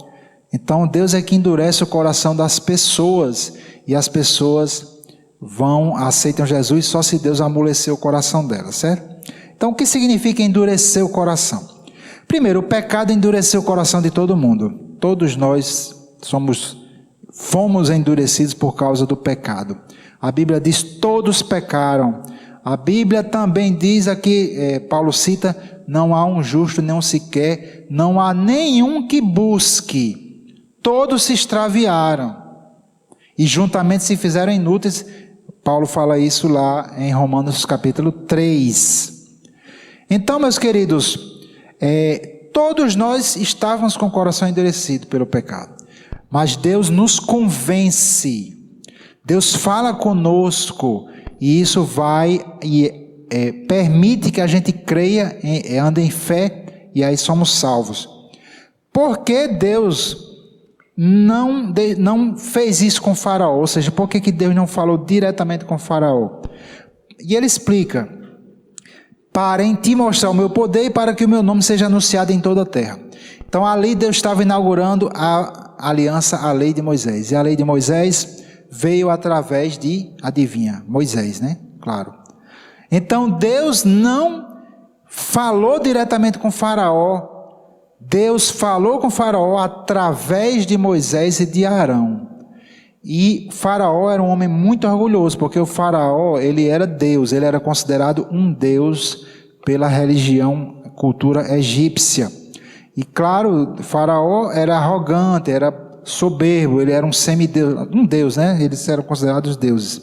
Então Deus é que endurece o coração das pessoas, e as pessoas aceitam Jesus só se Deus amolecer o coração delas, certo? Então o que significa endurecer o coração? Primeiro, o pecado endureceu o coração de todo mundo. Todos nós fomos endurecidos por causa do pecado. A Bíblia diz: todos pecaram. A Bíblia também diz aqui, Paulo cita: não há um justo, nem um sequer, não há nenhum que busque, todos se extraviaram, e juntamente se fizeram inúteis. Paulo fala isso lá em Romanos capítulo 3. Então, meus queridos, todos nós estávamos com o coração endurecido pelo pecado, mas Deus nos convence, Deus fala conosco, e isso vai e permite que a gente creia, ande em fé e aí somos salvos. Por que Deus não fez isso com Faraó? Ou seja, por que Deus não falou diretamente com Faraó? E ele explica: para em ti mostrar o meu poder e para que o meu nome seja anunciado em toda a terra. Então ali Deus estava inaugurando a aliança, a lei de Moisés. E a lei de Moisés veio através de, adivinha, Moisés, né? Claro. Então Deus não falou diretamente com Faraó. Deus falou com Faraó através de Moisés e de Arão. E Faraó era um homem muito orgulhoso, porque o Faraó, ele era Deus, ele era considerado um Deus pela religião, cultura egípcia. E claro, Faraó era arrogante, era soberbo, ele era um semideus, um deus, né? Eles eram considerados deuses.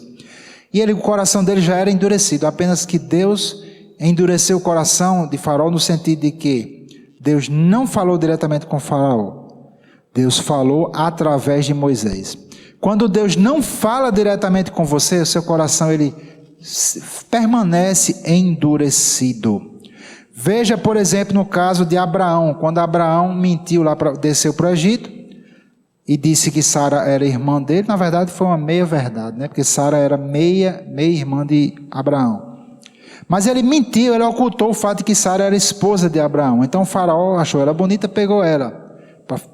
E o coração dele já era endurecido, apenas que Deus endureceu o coração de Faraó no sentido de que Deus não falou diretamente com Faraó. Deus falou através de Moisés. Quando Deus não fala diretamente com você, o seu coração ele permanece endurecido. Veja, por exemplo, no caso de Abraão, quando Abraão mentiu lá, desceu para o Egito e disse que Sara era irmã dele. Na verdade foi uma meia verdade, né? Porque Sara era meia irmã de Abraão. Mas ele mentiu, ele ocultou o fato de que Sara era esposa de Abraão. Então o faraó achou ela bonita, pegou ela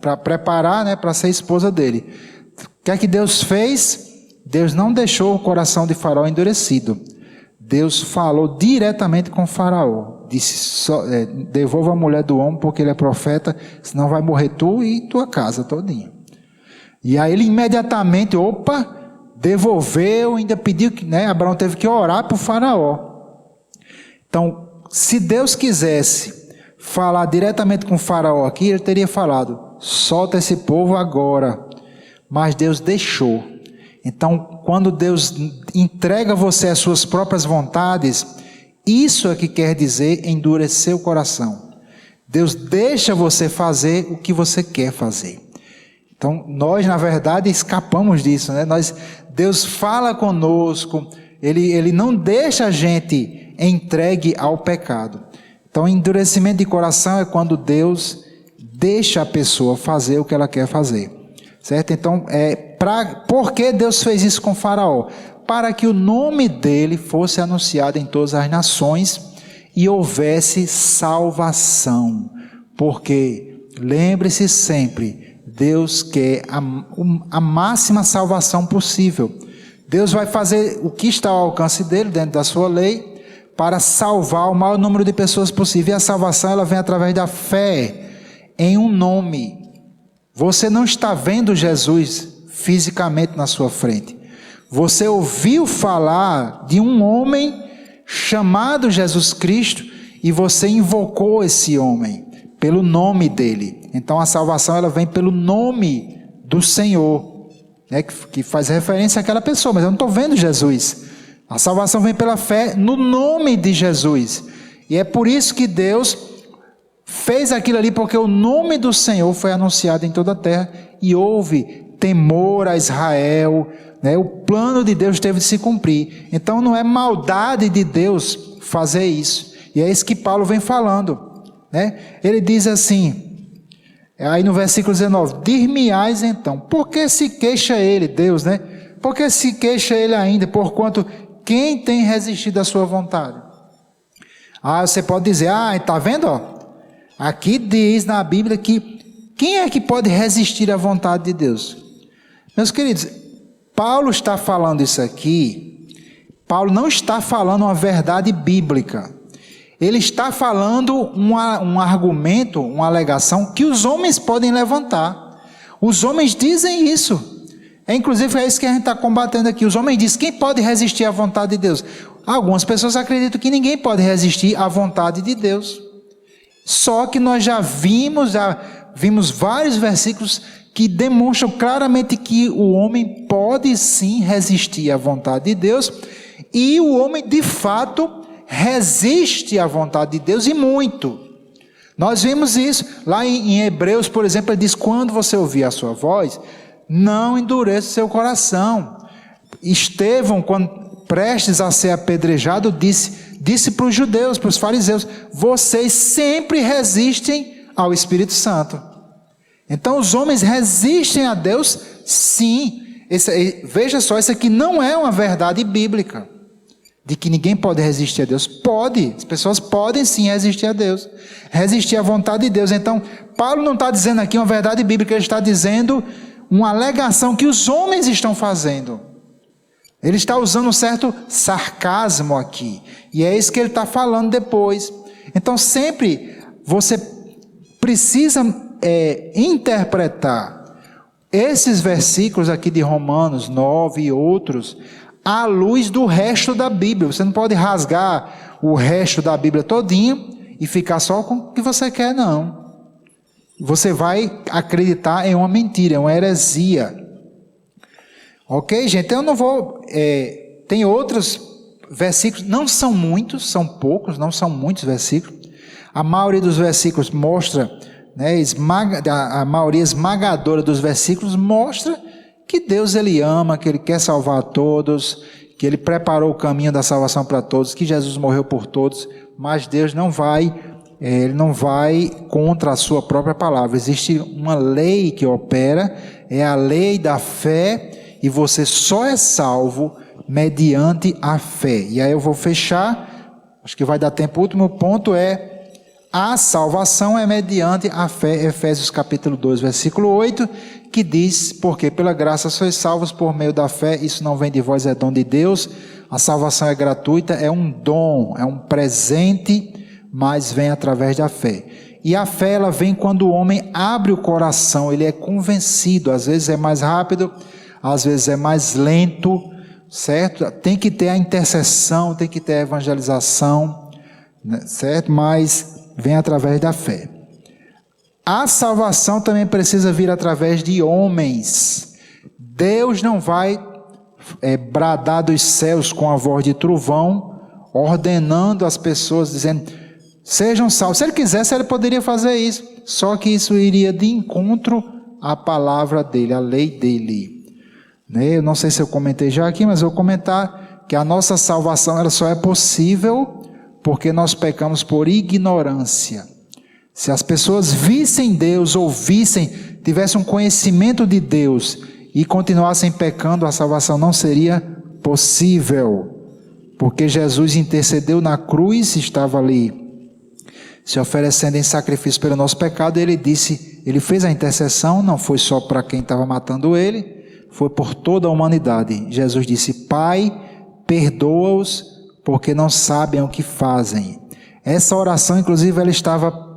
para preparar, né, para ser esposa dele. O que é que Deus fez? Deus não deixou o coração de Faraó endurecido. Deus falou diretamente com Faraó. Disse, devolva a mulher do homem porque ele é profeta, senão vai morrer tu e tua casa todinha. E aí ele imediatamente, devolveu, ainda pediu, né, Abraão teve que orar para o Faraó. Então, se Deus quisesse falar diretamente com o Faraó aqui, ele teria falado, solta esse povo agora. Mas Deus deixou. Então, quando Deus entrega você as suas próprias vontades, isso é que quer dizer endurecer o coração. Deus deixa você fazer o que você quer fazer. Então, nós, na verdade, escapamos disso, né? Deus fala conosco, Ele não deixa a gente entregue ao pecado. Então, endurecimento de coração é quando Deus deixa a pessoa fazer o que ela quer fazer. Certo? Então, por que Deus fez isso com Faraó? Para que o nome dele fosse anunciado em todas as nações e houvesse salvação. Porque, lembre-se sempre, Deus quer a máxima salvação possível. Deus vai fazer o que está ao alcance dele, dentro da sua lei, para salvar o maior número de pessoas possível. E a salvação ela vem através da fé em um nome. Você não está vendo Jesus fisicamente na sua frente. Você ouviu falar de um homem chamado Jesus Cristo e você invocou esse homem pelo nome dele. Então a salvação ela vem pelo nome do Senhor, né, que faz referência àquela pessoa, mas eu não estou vendo Jesus. A salvação vem pela fé no nome de Jesus. E é por isso que Deus fez aquilo ali, porque o nome do Senhor foi anunciado em toda a terra e houve temor a Israel, né? O plano de Deus teve de se cumprir. Então não é maldade de Deus fazer isso. E é isso que Paulo vem falando, né? Ele diz assim, aí no versículo 19, dir-me-ás então, por que se queixa ele, Deus, né? Por que se queixa ele ainda, porquanto quem tem resistido à sua vontade? Você pode dizer, está vendo, aqui diz na Bíblia que quem é que pode resistir à vontade de Deus? Meus queridos, Paulo está falando isso aqui, Paulo não está falando uma verdade bíblica, ele está falando um argumento, uma alegação que os homens podem levantar. Os homens dizem isso, inclusive é isso que a gente está combatendo aqui. Os homens dizem, quem pode resistir à vontade de Deus? Algumas pessoas acreditam que ninguém pode resistir à vontade de Deus. Só que nós já vimos vários versículos que demonstram claramente que o homem pode sim resistir à vontade de Deus, e o homem de fato resiste à vontade de Deus e muito. Nós vimos isso lá em Hebreus, por exemplo, ele diz, quando você ouvir a sua voz, não endureça o seu coração. Estevão, quando prestes a ser apedrejado, disse, disse para os judeus, para os fariseus: vocês sempre resistem ao Espírito Santo. Então os homens resistem a Deus, sim. Veja só, isso aqui não é uma verdade bíblica, de que ninguém pode resistir a Deus. Pode, as pessoas podem sim resistir a Deus, resistir à vontade de Deus. Então, Paulo não está dizendo aqui uma verdade bíblica, ele está dizendo uma alegação que os homens estão fazendo. Ele está usando um certo sarcasmo aqui, e é isso que ele está falando depois. Então, sempre você precisa interpretar esses versículos aqui de Romanos 9 e outros à luz do resto da Bíblia. Você não pode rasgar o resto da Bíblia todinha e ficar só com o que você quer, não. Você vai acreditar em uma mentira, em uma heresia. Ok, gente? Eu não vou... tem outros versículos, não são muitos, são poucos, não são muitos versículos. A maioria dos versículos mostra, a maioria esmagadora dos versículos mostra que Deus ele ama, que ele quer salvar a todos, que ele preparou o caminho da salvação para todos, que Jesus morreu por todos, mas Deus ele não vai contra a sua própria palavra. Existe uma lei que opera, é a lei da fé, e você só é salvo mediante a fé. E aí eu vou fechar, acho que vai dar tempo. O último ponto a salvação é mediante a fé. Efésios capítulo 2, versículo 8, que diz: porque pela graça sois salvos por meio da fé, isso não vem de vós, é dom de Deus. A salvação é gratuita, é um dom, é um presente, mas vem através da fé. E a fé, ela vem quando o homem abre o coração, ele é convencido. Às vezes é mais rápido, às vezes é mais lento, certo? Tem que ter a intercessão, tem que ter a evangelização, certo? Mas vem através da fé. A salvação também precisa vir através de homens. Deus não vai bradar dos céus com a voz de trovão, ordenando as pessoas, dizendo: sejam salvos. Se ele quisesse, ele poderia fazer isso, só que isso iria de encontro à palavra dele, à lei dele. Eu não sei se eu comentei já aqui, mas eu vou comentar que a nossa salvação ela só é possível porque nós pecamos por ignorância. Se as pessoas vissem Deus, ouvissem, tivessem um conhecimento de Deus e continuassem pecando, a salvação não seria possível, porque Jesus intercedeu na cruz, estava ali se oferecendo em sacrifício pelo nosso pecado. Ele disse, ele fez a intercessão, não foi só para quem estava matando ele, foi por toda a humanidade. Jesus disse: Pai, perdoa-os, porque não sabem o que fazem. Essa oração, inclusive, ela estava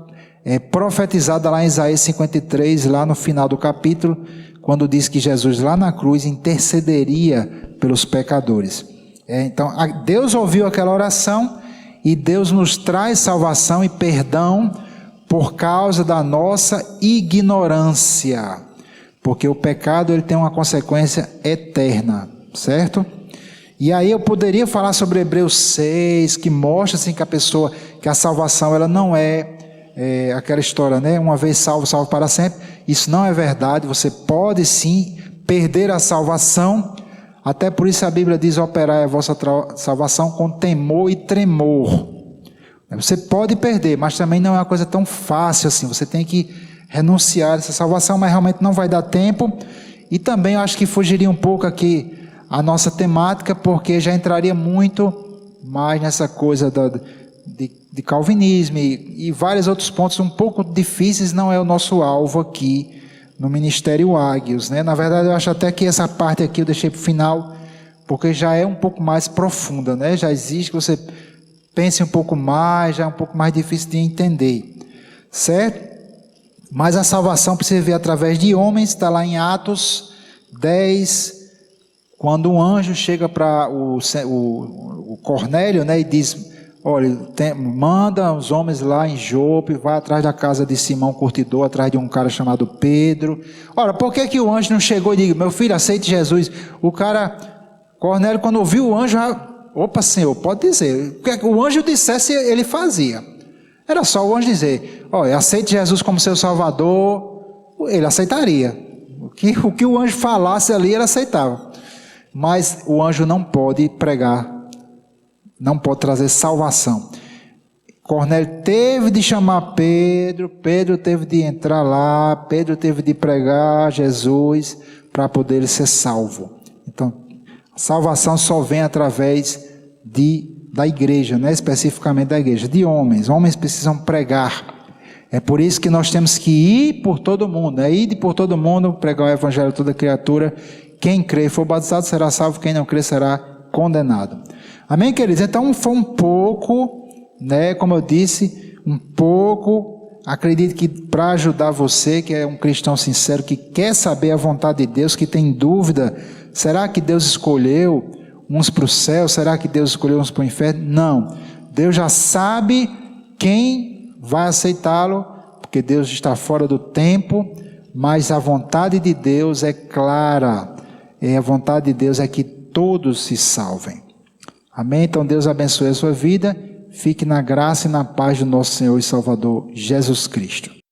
profetizada lá em Isaías 53, lá no final do capítulo, quando diz que Jesus lá na cruz intercederia pelos pecadores. Então, Deus ouviu aquela oração e Deus nos traz salvação e perdão por causa da nossa ignorância, porque o pecado ele tem uma consequência eterna, certo? E aí eu poderia falar sobre Hebreus 6, que mostra assim que a salvação ela não é aquela história, uma vez salvo, salvo para sempre. Isso não é verdade. Você pode sim perder a salvação. Até por isso a Bíblia diz: operai a vossa salvação com temor e tremor. Você pode perder, mas também não é uma coisa tão fácil assim. Você tem que renunciar a essa salvação, mas realmente não vai dar tempo. E também eu acho que fugiria um pouco aqui a nossa temática, porque já entraria muito mais nessa coisa de calvinismo e vários outros pontos um pouco difíceis. Não é o nosso alvo aqui no Ministério Águios, Na verdade, eu acho até que essa parte aqui eu deixei para o final, porque já é um pouco mais profunda, Já exige que você pense um pouco mais, já é um pouco mais difícil de entender, certo? Mas a salvação precisa vir através de homens. Está lá em Atos 10, quando um anjo chega para o Cornélio, e diz: olha, manda os homens lá em Jope, vai atrás da casa de Simão Curtidor, atrás de um cara chamado Pedro. Ora, por que o anjo não chegou e disse: meu filho, aceite Jesus? Cornélio, quando ouviu o anjo, opa, Senhor, pode dizer. O que o anjo dissesse, ele fazia. Era só o anjo dizer: olha, aceite Jesus como seu Salvador. Ele aceitaria. O que o anjo falasse ali, ele aceitava. Mas o anjo não pode pregar não pode trazer salvação. Cornélio teve de chamar Pedro, Pedro teve de entrar lá, Pedro teve de pregar Jesus para poder ser salvo. Então, a salvação só vem através da igreja, não é especificamente da igreja, de homens. Homens precisam pregar. É por isso que nós temos que ir por todo mundo, ir por todo mundo, pregar o evangelho a toda criatura. Quem crê e for batizado será salvo, quem não crê será condenado. Amém, queridos? Então foi um pouco, como eu disse, acredito que para ajudar você, que é um cristão sincero, que quer saber a vontade de Deus, que tem dúvida, será que Deus escolheu uns para o céu? Será que Deus escolheu uns para o inferno? Não. Deus já sabe quem vai aceitá-lo, porque Deus está fora do tempo, mas a vontade de Deus é clara. E a vontade de Deus é que todos se salvem. Amém? Então Deus abençoe a sua vida. Fique na graça e na paz do nosso Senhor e Salvador Jesus Cristo.